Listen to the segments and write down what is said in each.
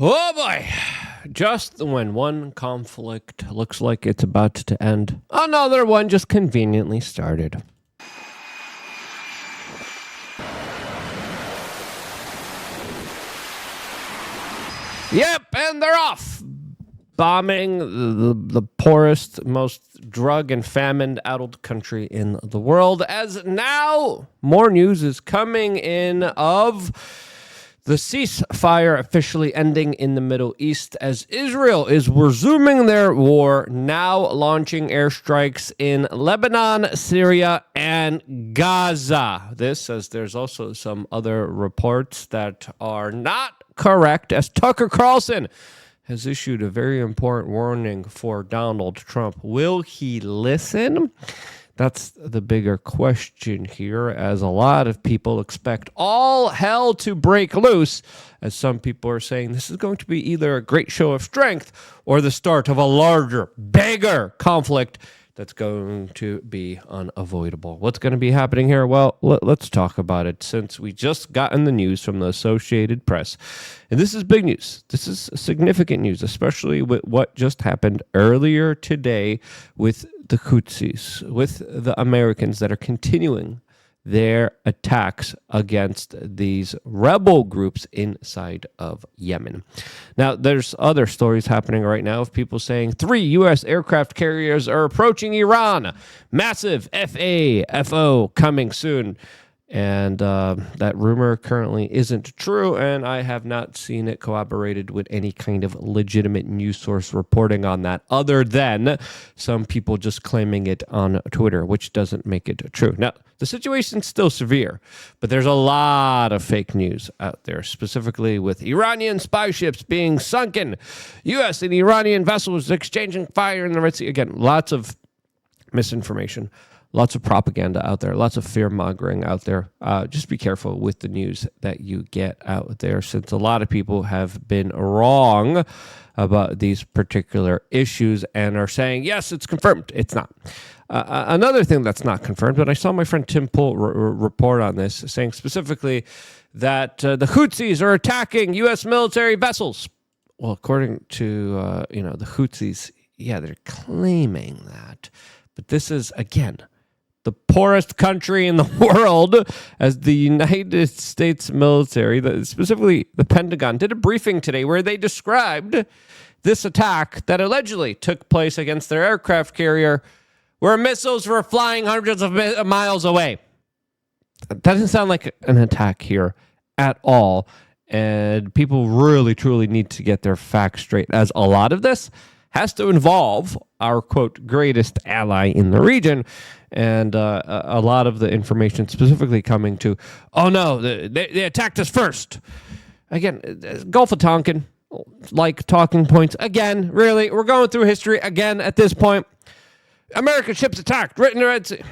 Oh boy. Just when one conflict looks like it's about to end, another one just conveniently started. Yep, and they're off. Bombing the poorest, most drug and famine-addled country in the world. As now, more news is coming in of the ceasefire officially ending in the Middle East as Israel is resuming their war, now launching airstrikes in Lebanon, Syria, and Gaza. This, as there's also some other reports that are not correct, as Tucker Carlson has issued a very important warning for Donald Trump. Will he listen? That's the bigger question here, as a lot of people expect all hell to break loose, as some people are saying this is going to be either a great show of strength or the start of a larger, bigger conflict that's going to be unavoidable. What's going to be happening here? Well, let's talk about it, since we just gotten the news from the Associated Press. And this is big news. This is significant news, especially with what just happened earlier today with the Houthis, with the Americans that are continuing their attacks against these rebel groups inside of Yemen. Now, there's other stories happening right now of people saying 3 U.S. aircraft carriers are approaching Iran. Massive FAFO coming soon. And that rumor currently isn't true, and I have not seen it corroborated with any kind of legitimate news source reporting on that, other than some people just claiming it on Twitter, which doesn't make it true. Now, the situation's still severe, but there's a lot of fake news out there, specifically with Iranian spy ships being sunken, U.S. and Iranian vessels exchanging fire in the Red Sea. Again, lots of misinformation. Lots of propaganda out there, lots of fear-mongering out there. Just be careful with the news that you get out there, since a lot of people have been wrong about these particular issues and are saying, yes, it's confirmed. It's not. Another thing that's not confirmed, but I saw my friend Tim Pool report on this, saying specifically that the Houthis are attacking U.S. military vessels. Well, according to the Houthis, yeah, they're claiming that. But this is, again, the poorest country in the world, as the United States military, specifically the Pentagon, did a briefing today where they described this attack that allegedly took place against their aircraft carrier, where missiles were flying hundreds of miles away. That doesn't sound like an attack here at all, and people really, truly need to get their facts straight, as a lot of this has to involve our, quote, greatest ally in the region. And a lot of the information specifically coming to, oh no, they attacked us first. Again, Gulf of Tonkin, like talking points. Again, really, we're going through history again at this point. American ships attacked right in the Red Sea.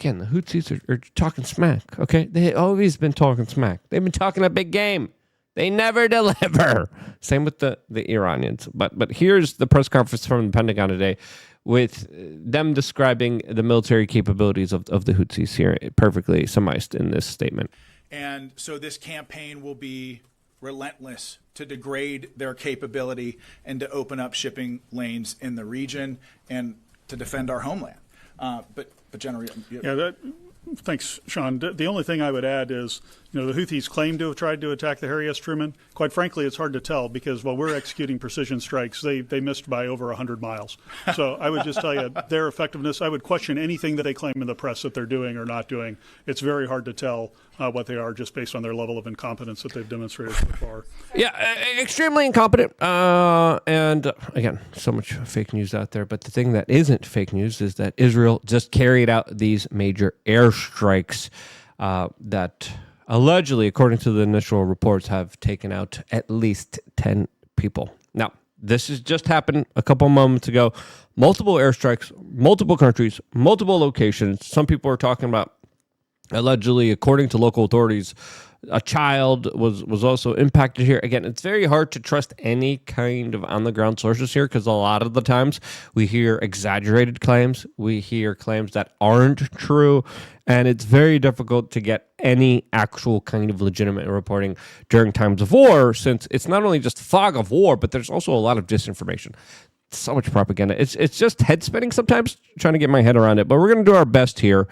Again, the Houthis are talking smack, okay? They've always been talking smack. They've been talking a big game. They never deliver. Same with the Iranians. But here's the press conference from the Pentagon today with them describing the military capabilities of the Houthis here, perfectly summarized in this statement. And so this campaign will be relentless to degrade their capability and to open up shipping lanes in the region and to defend our homeland. But General, thanks, Sean. The only thing I would add is, the Houthis claim to have tried to attack the Harry S. Truman. Quite frankly, it's hard to tell, because while we're executing precision strikes, they missed by over 100 miles. So I would just tell you, their effectiveness, I would question anything that they claim in the press that they're doing or not doing. It's very hard to tell what they are, just based on their level of incompetence that they've demonstrated so far. Yeah, extremely incompetent. And again, so much fake news out there. But the thing that isn't fake news is that Israel just carried out these major airstrikes that allegedly, according to the initial reports, have taken out at least 10 people. Now, this has just happened a couple moments ago. Multiple airstrikes, multiple countries, multiple locations. Some people are talking about, allegedly, according to local authorities, A child was also impacted here. Again, it's very hard to trust any kind of on-the-ground sources here because a lot of the times we hear exaggerated claims. We hear claims that aren't true, and it's very difficult to get any actual kind of legitimate reporting during times of war, since it's not only just fog of war, but there's also a lot of disinformation. So much propaganda. It's just head spinning sometimes trying to get my head around it, but we're going to do our best here,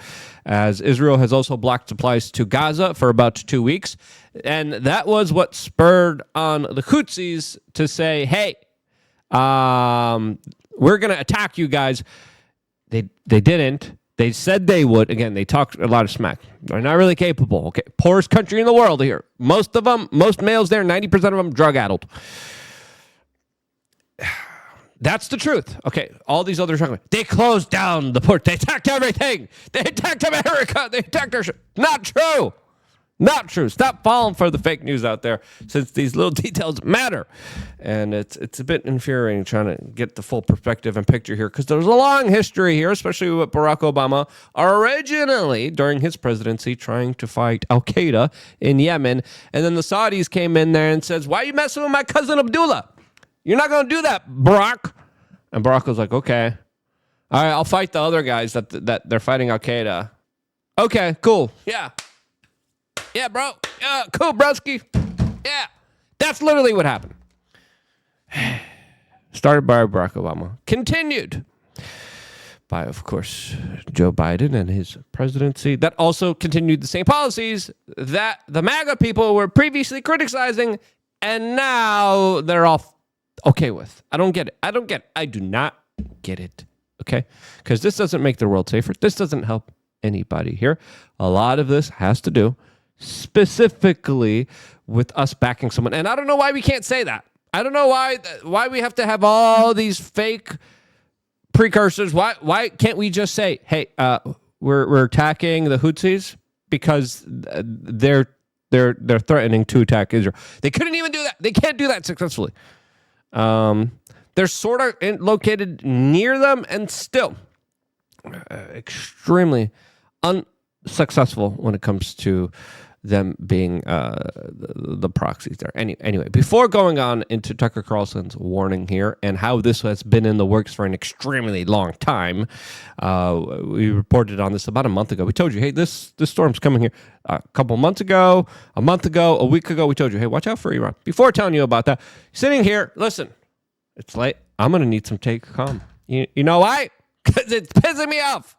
as Israel has also blocked supplies to Gaza for about 2 weeks, and that was what spurred on the Houthis to say, hey, we're going to attack you guys. They didn't. They said they would. Again, they talked a lot of smack. They're not really capable. Okay, poorest country in the world here. Most males there, 90% of them drug-addled. That's the truth. Okay, all these others talking about, they closed down the port. They attacked everything. They attacked America. They attacked our ship. Not true. Not true. Stop falling for the fake news out there, since these little details matter. And it's a bit infuriating trying to get the full perspective and picture here, because there's a long history here, especially with Barack Obama originally during his presidency trying to fight Al-Qaeda in Yemen. And then the Saudis came in there and says, why are you messing with my cousin Abdullah? You're not going to do that, Barack. And Barack was like, okay. All right, I'll fight the other guys that they're fighting Al-Qaeda. Okay, cool. Yeah. Yeah, bro. Yeah, cool, broski. Yeah. That's literally what happened. Started by Barack Obama. Continued by, of course, Joe Biden and his presidency. That also continued the same policies that the MAGA people were previously criticizing, and now they're all okay with. I don't get it. I do not get it. Okay? Because this doesn't make the world safer. This doesn't help anybody here. A lot of this has to do specifically with us backing someone. And I don't know why we can't say that. I don't know why we have to have all these fake precursors. Why can't we just say, hey, we're attacking the Houthis because they're threatening to attack Israel. They couldn't even do that. They can't do that successfully. They're sort of located near them and still extremely unsuccessful when it comes to them being the proxies there. Anyway, before going on into Tucker Carlson's warning here and how this has been in the works for an extremely long time, we reported on this about a month ago. We told you, hey, this storm's coming here. A couple months ago, a month ago, a week ago, we told you, hey, watch out for Iran. Before telling you about that, sitting here, listen, it's late. I'm going to need some take calm. You know why? Because it's pissing me off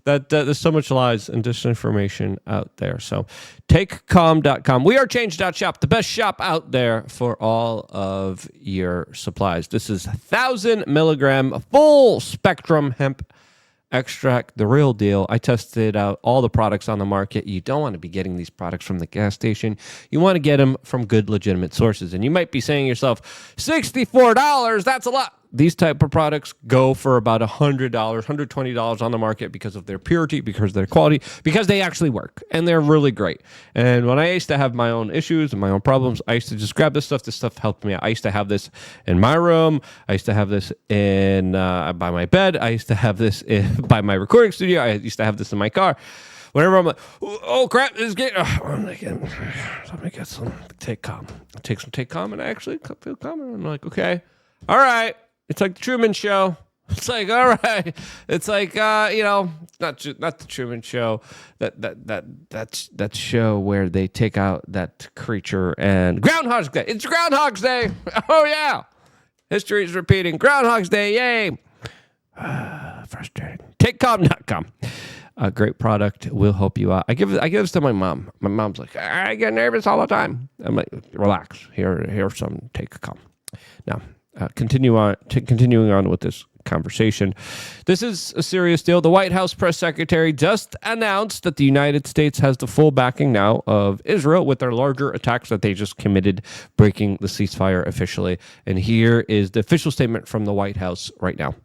that there's so much lies and disinformation out there. So takecalm.com. We are change.shop, the best shop out there for all of your supplies. This is 1,000 milligram full spectrum hemp extract, the real deal. I tested out all the products on the market. You don't want to be getting these products from the gas station. You want to get them from good, legitimate sources. And you might be saying to yourself, $64, that's a lot. These type of products go for about $100, $120 on the market because of their purity, because of their quality, because they actually work, and they're really great. And when I used to have my own issues and my own problems, I used to just grab this stuff. This stuff helped me out. I used to have this in my room. I used to have this in by my bed. I used to have this by my recording studio. I used to have this in my car. Whenever I'm like, oh crap, this is getting. Let me get some Take Calm. I take some Take Calm, and I actually feel calm. And I'm like, okay, all right. It's like the Truman Show. It's like, all right. It's like, not the Truman Show. That show where they take out that creature and Groundhog's Day. It's Groundhog's Day. Oh yeah, history is repeating. Groundhog's Day. Yay. Frustrating. TakeCalm.com. A great product will help you out. I give this to my mom. My mom's like, I get nervous all the time. I'm like, relax. Here's some Take Calm. Now. Continuing on with this conversation. This is a serious deal. The White House press secretary just announced that the United States has the full backing now of Israel with their larger attacks that they just committed, breaking the ceasefire officially. And here is the official statement from the White House right now.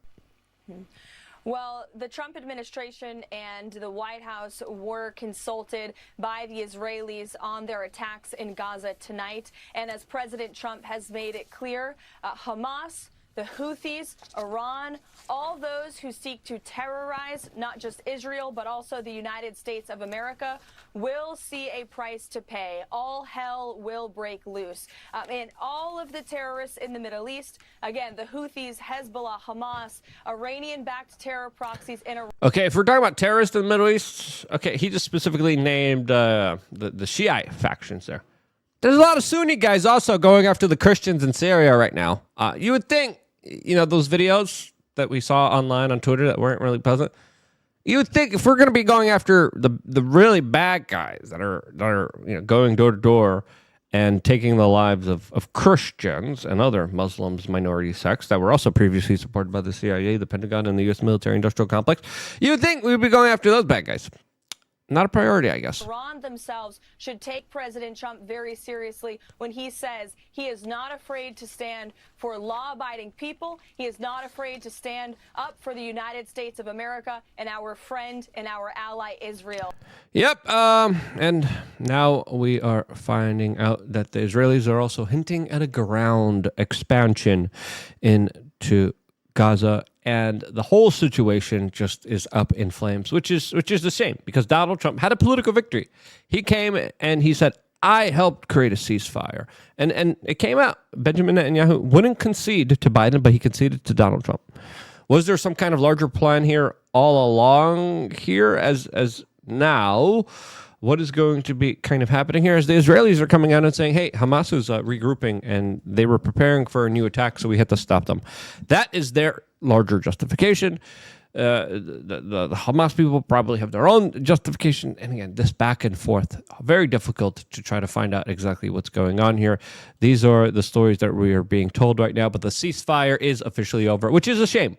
Well, the Trump administration and the White House were consulted by the Israelis on their attacks in Gaza tonight. And as President Trump has made it clear, Hamas the Houthis, Iran, all those who seek to terrorize not just Israel, but also the United States of America, will see a price to pay. All hell will break loose. And all of the terrorists in the Middle East, again, the Houthis, Hezbollah, Hamas, Iranian-backed terror proxies in Iran. Okay, if we're talking about terrorists in the Middle East, okay, he just specifically named the Shiite factions there. There's a lot of Sunni guys also going after the Christians in Syria right now. You would think, those videos that we saw online on Twitter that weren't really pleasant, you would think if we're going to be going after the really bad guys that are going door to door and taking the lives of Christians and other Muslims, minority sects that were also previously supported by the CIA, the Pentagon, and the U.S. military-industrial complex, you would think we would be going after those bad guys. Not a priority, I guess. Iran themselves should take President Trump very seriously when he says he is not afraid to stand for law-abiding people. He is not afraid to stand up for the United States of America and our friend and our ally Israel. Yep, and now we are finding out that the Israelis are also hinting at a ground expansion into Gaza, and the whole situation just is up in flames, which is the shame, because Donald Trump had a political victory. He came and he said, I helped create a ceasefire. And it came out. Benjamin Netanyahu wouldn't concede to Biden, but he conceded to Donald Trump. Was there some kind of larger plan here all along here as now? What is going to be kind of happening here as the Israelis are coming out and saying, hey, Hamas is regrouping and they were preparing for a new attack, so we had to stop them. That is their larger justification. The Hamas people probably have their own justification. And again, this back and forth, very difficult to try to find out exactly what's going on here. These are the stories that we are being told right now, but the ceasefire is officially over, which is a shame,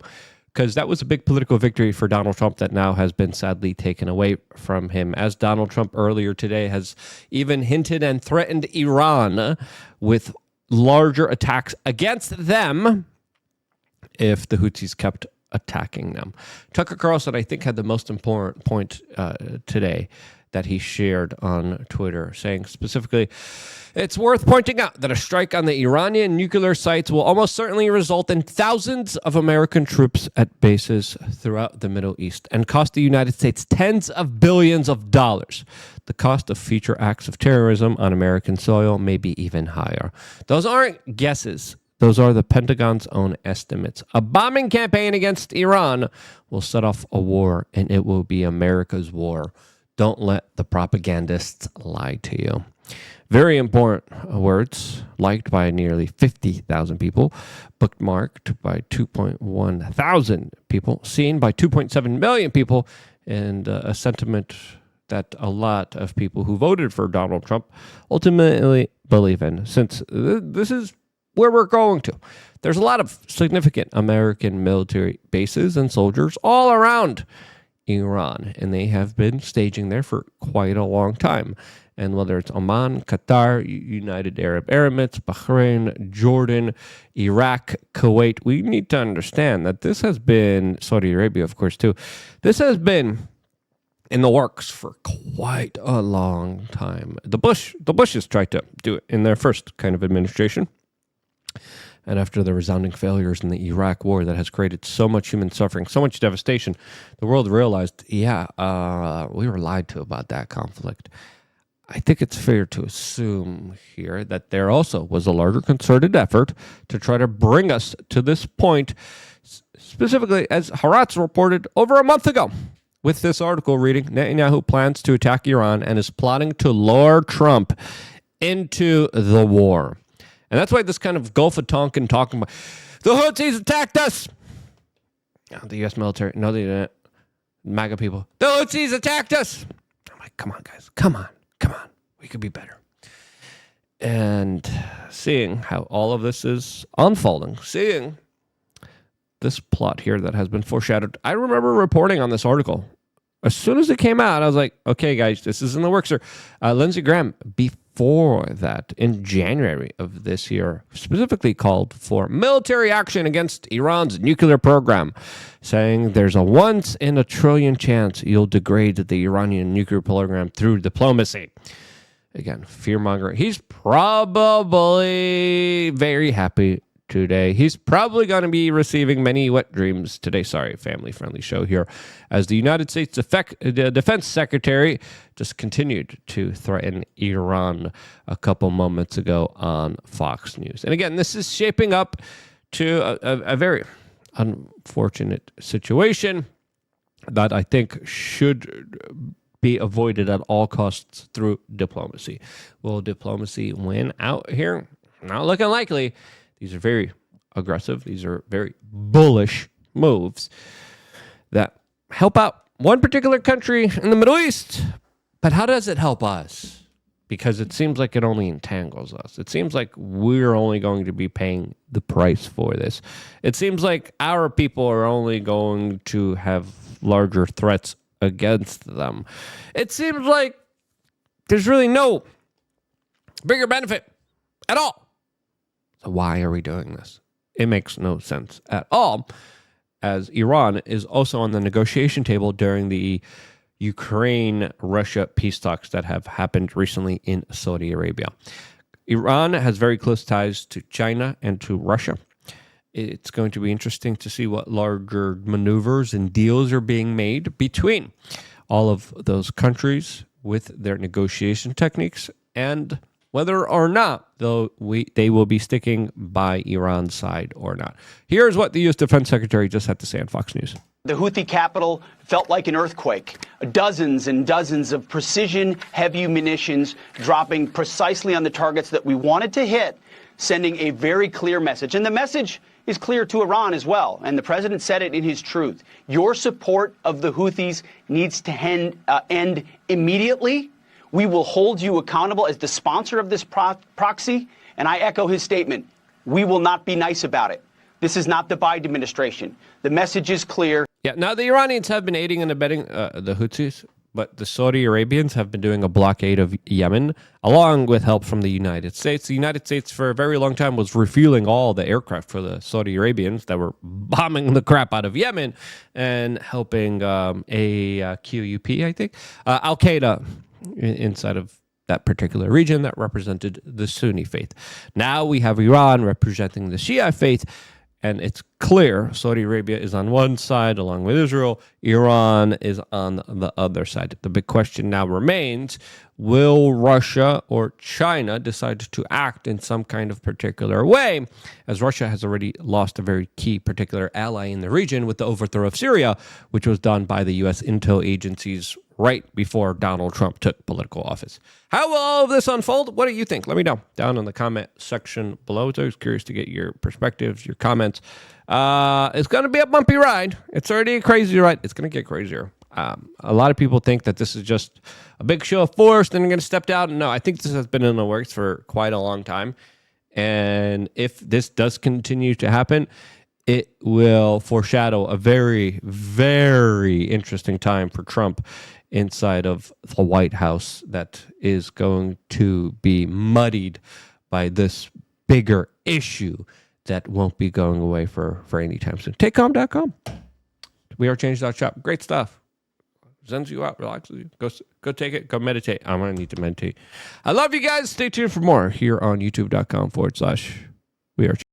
because that was a big political victory for Donald Trump that now has been sadly taken away from him, as Donald Trump earlier today has even hinted and threatened Iran with larger attacks against them if the Houthis kept attacking them. Tucker Carlson, I think, had the most important point today that he shared on Twitter, saying specifically, it's worth pointing out that a strike on the Iranian nuclear sites will almost certainly result in thousands of American troops at bases throughout the Middle East and cost the United States tens of billions of dollars. The cost of future acts of terrorism on American soil may be even higher. Those aren't guesses. Those are the Pentagon's own estimates. A bombing campaign against Iran will set off a war, and it will be America's war. Don't let the propagandists lie to you. Very important words, liked by nearly 50,000 people, bookmarked by 2.1 thousand people, seen by 2.7 million people, and a sentiment that a lot of people who voted for Donald Trump ultimately believe in, since this is where we're going to. There's a lot of significant American military bases and soldiers all around Iran, and they have been staging there for quite a long time. And whether it's Oman, Qatar, United Arab Emirates, Bahrain, Jordan, Iraq, Kuwait, we need to understand that this has been, Saudi Arabia, of course, too, this has been in the works for quite a long time. The Bushes tried to do it in their first kind of administration. And after the resounding failures in the Iraq war that has created so much human suffering, so much devastation, the world realized, we were lied to about that conflict. I think it's fair to assume here that there also was a larger concerted effort to try to bring us to this point, specifically as Haaretz reported over a month ago. With this article reading, Netanyahu plans to attack Iran and is plotting to lure Trump into the war. And that's why this kind of Gulf of Tonkin talking about, the Houthis attacked us. Oh, the U.S. military, no, they didn't. MAGA people, the Houthis attacked us. I'm like, come on, guys, come on. We could be better. And seeing how all of this is unfolding, seeing this plot here that has been foreshadowed. I remember reporting on this article. As soon as it came out, I was like, okay, guys, this is in the works. Lindsey Graham, before that, in January of this year, specifically called for military action against Iran's nuclear program, saying there's a once-in-a-trillion chance you'll degrade the Iranian nuclear program through diplomacy. Again, fear-mongering. He's probably very happy today. He's probably going to be receiving many wet dreams today. Sorry, family-friendly show here. As the United States Defense Secretary just continued to threaten Iran a couple moments ago on Fox News. And again, this is shaping up to a very unfortunate situation that I think should be avoided at all costs through diplomacy. Will diplomacy win out here? Not looking likely. These are very aggressive. These are very bullish moves that help out one particular country in the Middle East. But how does it help us? Because it seems like it only entangles us. It seems like we're only going to be paying the price for this. It seems like our people are only going to have larger threats against them. It seems like there's really no bigger benefit at all. So why are we doing this? It makes no sense at all, as Iran is also on the negotiation table during the Ukraine-Russia peace talks that have happened recently in Saudi Arabia. Iran has very close ties to China and to Russia. It's going to be interesting to see what larger maneuvers and deals are being made between all of those countries with their negotiation techniques, and whether or not they will be sticking by Iran's side or not. Here's what the U.S. Defense Secretary just had to say on Fox News. The Houthi capital felt like an earthquake. Dozens and dozens of precision heavy munitions dropping precisely on the targets that we wanted to hit, sending a very clear message. And the message is clear to Iran as well. And the president said it in his truth. Your support of the Houthis needs to end immediately. We will hold you accountable as the sponsor of this proxy. And I echo his statement. We will not be nice about it. This is not the Biden administration. The message is clear. Yeah, now the Iranians have been aiding and abetting the Houthis, but the Saudi Arabians have been doing a blockade of Yemen, along with help from the United States. The United States, for a very long time, was refueling all the aircraft for the Saudi Arabians that were bombing the crap out of Yemen and helping AQUP, I think, Al-Qaeda inside of that particular region that represented the Sunni faith. Now we have Iran representing the Shia faith, and it's clear Saudi Arabia is on one side along with Israel. Iran is on the other side. The big question now remains, will Russia or China decide to act in some kind of particular way, as Russia has already lost a very key particular ally in the region with the overthrow of Syria, which was done by the U.S. intel agencies right before Donald Trump took political office. How will all of this unfold? What do you think? Let me know down in the comment section below. It's always curious to get your perspectives, your comments. It's going to be a bumpy ride. It's already a crazy ride. It's going to get crazier. A lot of people think that this is just a big show of force, then they're going to step out. No, I think this has been in the works for quite a long time. And if this does continue to happen, it will foreshadow a very, very interesting time for Trump inside of the White House that is going to be muddied by this bigger issue that won't be going away for any time soon. TakeCalm.com. We are change.shop. Great stuff. Zens you out, relaxes you. Go take it. Go meditate. I'm going to need to meditate. I love you guys. Stay tuned for more here on youtube.com/We Are